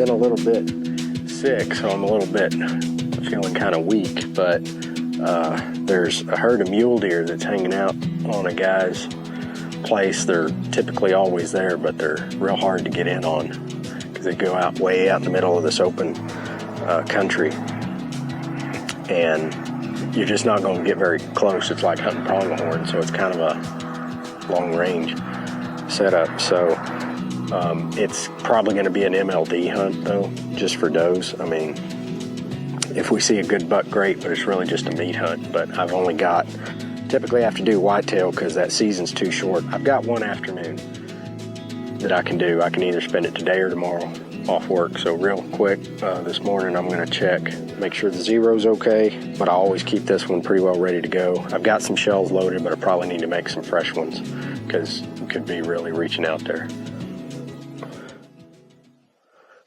been a little bit sick, so I'm a little bit feeling kind of weak, but there's a herd of mule deer that's hanging out on a guy's place. They're typically always there, but they're real hard to get in on because they go out way out in the middle of this open country, and you're just not going to get very close. It's like hunting pronghorn, so it's kind of a long range setup. So it's probably going to be an MLD hunt though, just for does. I mean, if we see a good buck, great, but it's really just a meat hunt. But I've only got, typically I have to do whitetail because that season's too short. I've got one afternoon that I can do. I can either spend it today or tomorrow off work. So real quick, this morning I'm going to check, make sure the zero's okay, but I always keep this one pretty well ready to go. I've got some shells loaded, but I probably need to make some fresh ones because it could be really reaching out there.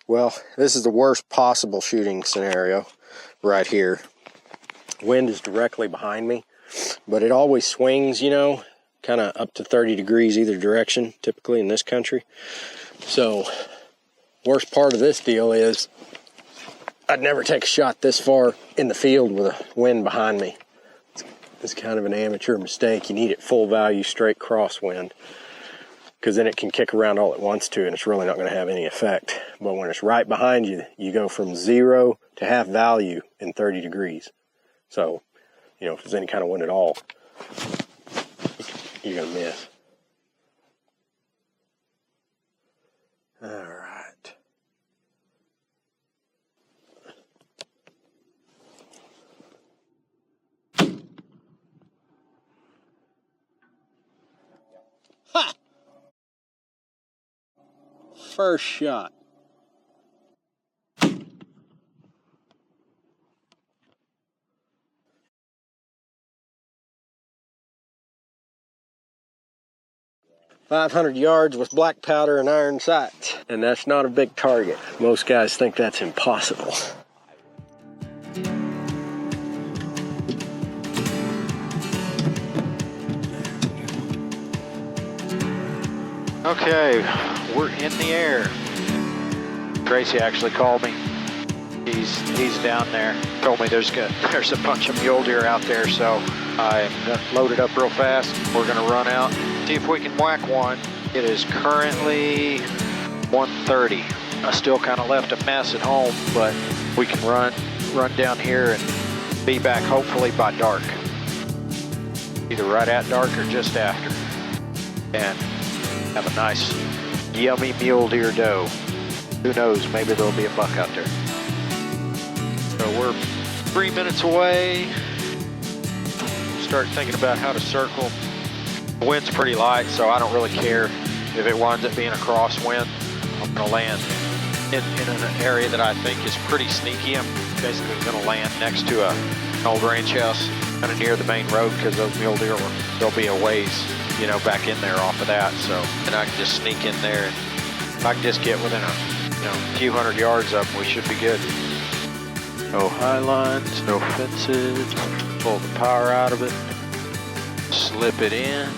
Well, this is the worst possible shooting scenario right here. Wind is directly behind me, but it always swings, you know, kind of up to 30 degrees either direction, typically in this country. So, worst part of this deal is I'd never take a shot this far in the field with a wind behind me. It's kind of an amateur mistake. You need it full value, straight crosswind, because then it can kick around all it wants to and it's really not going to have any effect. But when it's right behind you, you go from 0 to half value in 30 degrees. So, you know, if there's any kind of wind at all, you're going to miss. All right. Ha! First shot. .500 yards with black powder and iron sights. And that's not a big target. Most guys think that's impossible. Okay, we're in the air. Tracy actually called me. He's down there. Told me there's a bunch of mule deer out there, so I loaded up real fast. We're gonna run out, see if we can whack one. It is currently 1:30. I still kind of left a mess at home, but we can run down here and be back hopefully by dark. Either right at dark or just after. And have a nice, yummy mule deer doe. Who knows, maybe there'll be a buck out there. So we're 3 minutes away. Start thinking about how to circle. The wind's pretty light, so I don't really care if it winds up being a crosswind. I'm gonna land in an area that I think is pretty sneaky. I'm basically gonna land next to an old ranch house, kind of near the main road, because those mule deer, there'll be a ways, you know, back in there off of that. So, and I can just sneak in there, and if I can just get within a few hundred yards of them, we should be good. No high lines, no fences. Pull the power out of it. Slip it in.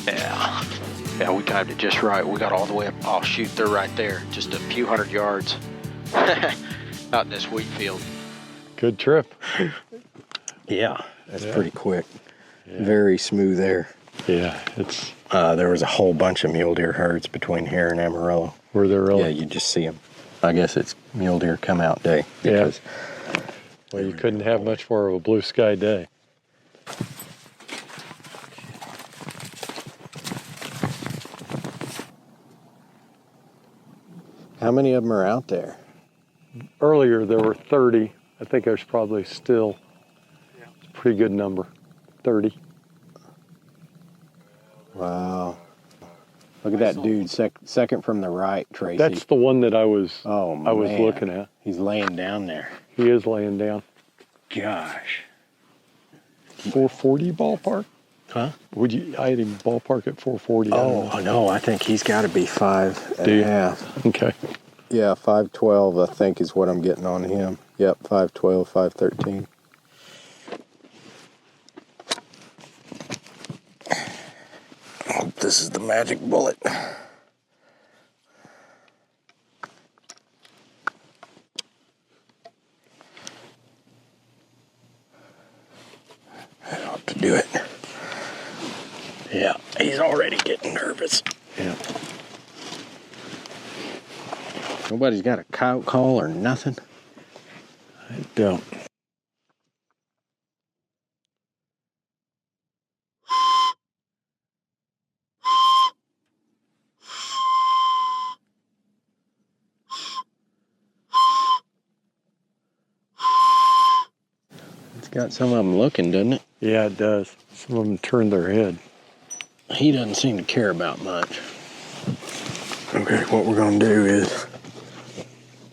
Yeah, we timed it just right. We got all the way up. Oh shoot, they're right there. Just a few hundred yards. Out in this wheat field. Good trip. Yeah, that's pretty quick. Yeah. Very smooth air. Yeah, it's... there was a whole bunch of mule deer herds between here and Amarillo. Were there really? Yeah, you just see them. I guess it's mule deer come out day. Because well, you couldn't have much more of a blue sky day. How many of them are out there? Earlier there were 30. I think there's probably still a pretty good number, 30. Wow. Look at that dude, second from the right, Tracy. That's the one that I was man. looking at. He's laying down there. He is laying down. Gosh. 440 ballpark? Huh? I had him ballpark at 440. Oh, no, I think he's got to be 5.5. Okay. Yeah, 512, I think, is what I'm getting on him. Yep, 512, 513. Hope this is the magic bullet. That ought to do it. Yeah, he's already getting nervous. Yeah. Nobody's got a coyote call or nothing? I don't. It's got some of them looking, doesn't it? Yeah, it does. Some of them turn their head. He doesn't seem to care about much. Okay, what we're gonna do is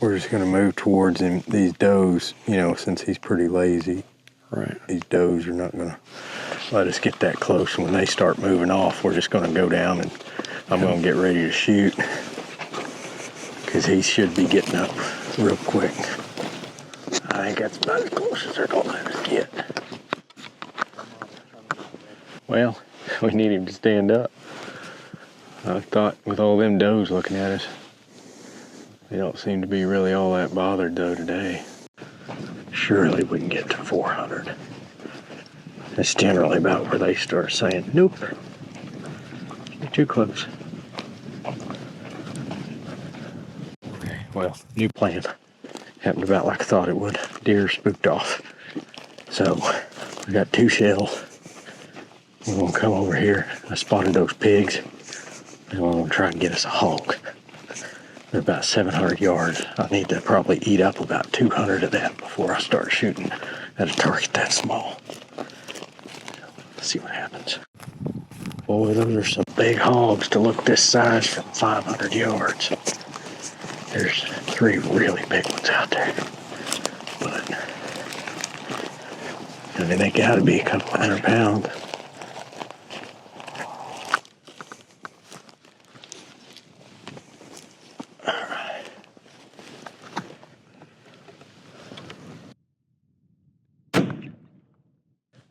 we're just gonna move towards him. These does, you know, since he's pretty lazy, Right. these does are not gonna let us get that close. When they start moving off, we're just gonna go down and I'm gonna get ready to shoot because he should be getting up real quick. I think that's about as close as they're gonna let us get. Well, we need him to stand up. I thought with all them does looking at us, they don't seem to be really all that bothered though today. Surely we can get to 400. That's generally about where they start saying, nope, you're too close. Okay, well, new plan. Happened about like I thought it would. Deer spooked off. So, we got 2 shells. We're gonna come over here. I spotted those pigs. And we're gonna try and get us a hog. They're about 700 yards. I need to probably eat up about 200 of that before I start shooting at a target that small. Let's see what happens. Boy, those are some big hogs to look this size from 500 yards. There's 3 really big ones out there. But, I mean, they gotta be a couple 100 pounds.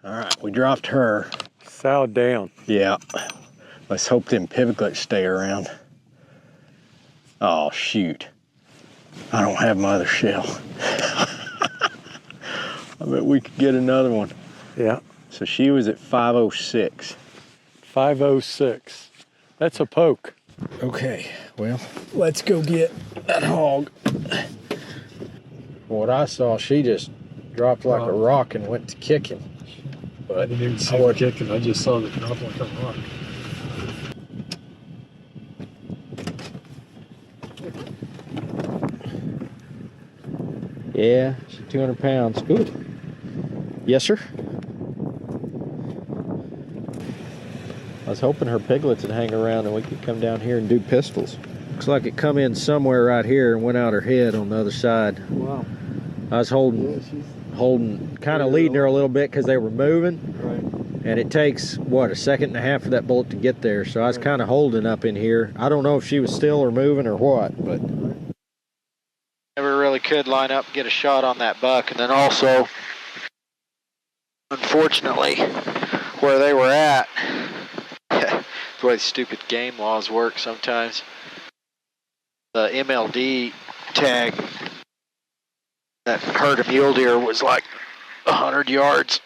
Alright, we dropped her. Sow down. Yeah. Let's hope them pivotlets stay around. Oh, shoot. I don't have my other shell. I bet we could get another one. Yeah. So she was at 506. 506. That's a poke. Okay, well, let's go get that hog. What I saw, she just dropped like a rock and went to kicking. But I didn't even see her kicking. I just saw the drop like a rock. Yeah, she's 200 pounds. Ooh. Yes, sir. I was hoping her piglets would hang around and we could come down here and do pistols. Looks like it come in somewhere right here and went out her head on the other side. Wow. I was holding, kind of leading her a little bit because they were moving. Right. And it takes, what, 1.5 seconds for that bullet to get there. So I was kind of holding up in here. I don't know if she was still or moving or what, but. Never really could line up and get a shot on that buck. And then also, unfortunately, where they were at, the way stupid game laws work sometimes, the MLD tag that herd of mule deer was like 100 yards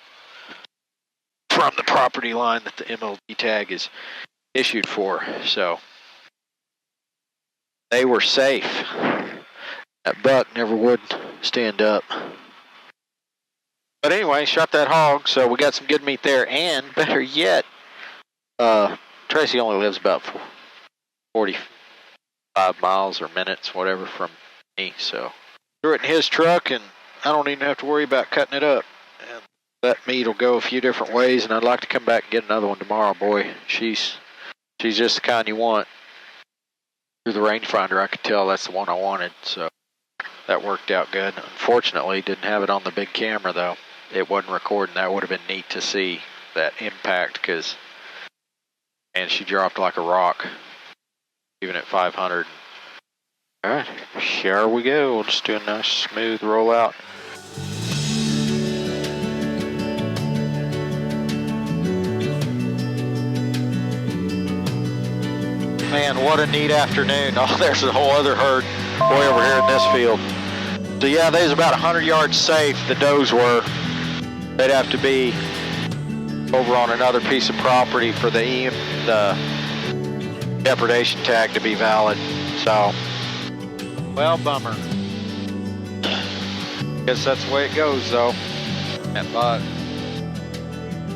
from the property line that the MLD tag is issued for. So they were safe. That buck never would stand up. But anyway, shot that hog, so we got some good meat there. And better yet, Tracy only lives about 45 miles or minutes, whatever, from me. So threw it in his truck, and I don't even have to worry about cutting it up. And that meat will go a few different ways, and I'd like to come back and get another one tomorrow. Boy, she's just the kind you want. Through the rangefinder, I could tell that's the one I wanted. So that worked out good. Unfortunately, didn't have it on the big camera, though. It wasn't recording. That would have been neat to see that impact, because, and she dropped like a rock, even at 500. All right, here we go. We'll just do a nice smooth rollout. Man, what a neat afternoon. Oh, there's a whole other herd way over here in this field. So yeah, they was about 100 yards safe, the does were. They'd have to be over on another piece of property for the depredation tag to be valid. So, well, bummer. Guess that's the way it goes though. That buck.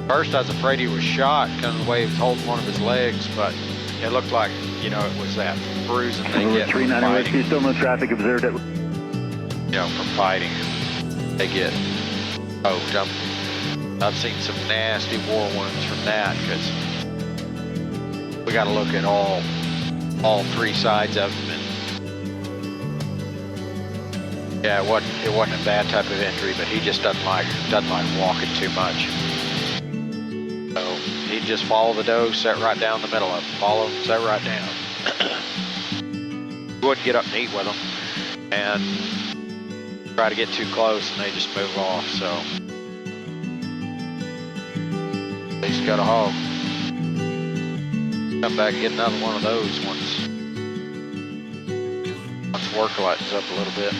First I was afraid he was shot because of the way he was holding one of his legs, but it looked like, you know, it was that bruising they get from fighting. Still no traffic observed at... You know, from fighting. They get poked. I've seen some nasty war wounds from that because we got to look at all three sides of them. And yeah, it wasn't a bad type of injury, but he just doesn't like walking too much. So he'd just follow the doe, set right down the middle of them. Follow, set right down. He wouldn't get up and eat with them, and try to get too close, and they just move off. So at least got a hog. Come back and get another one of those once work lightens up a little bit.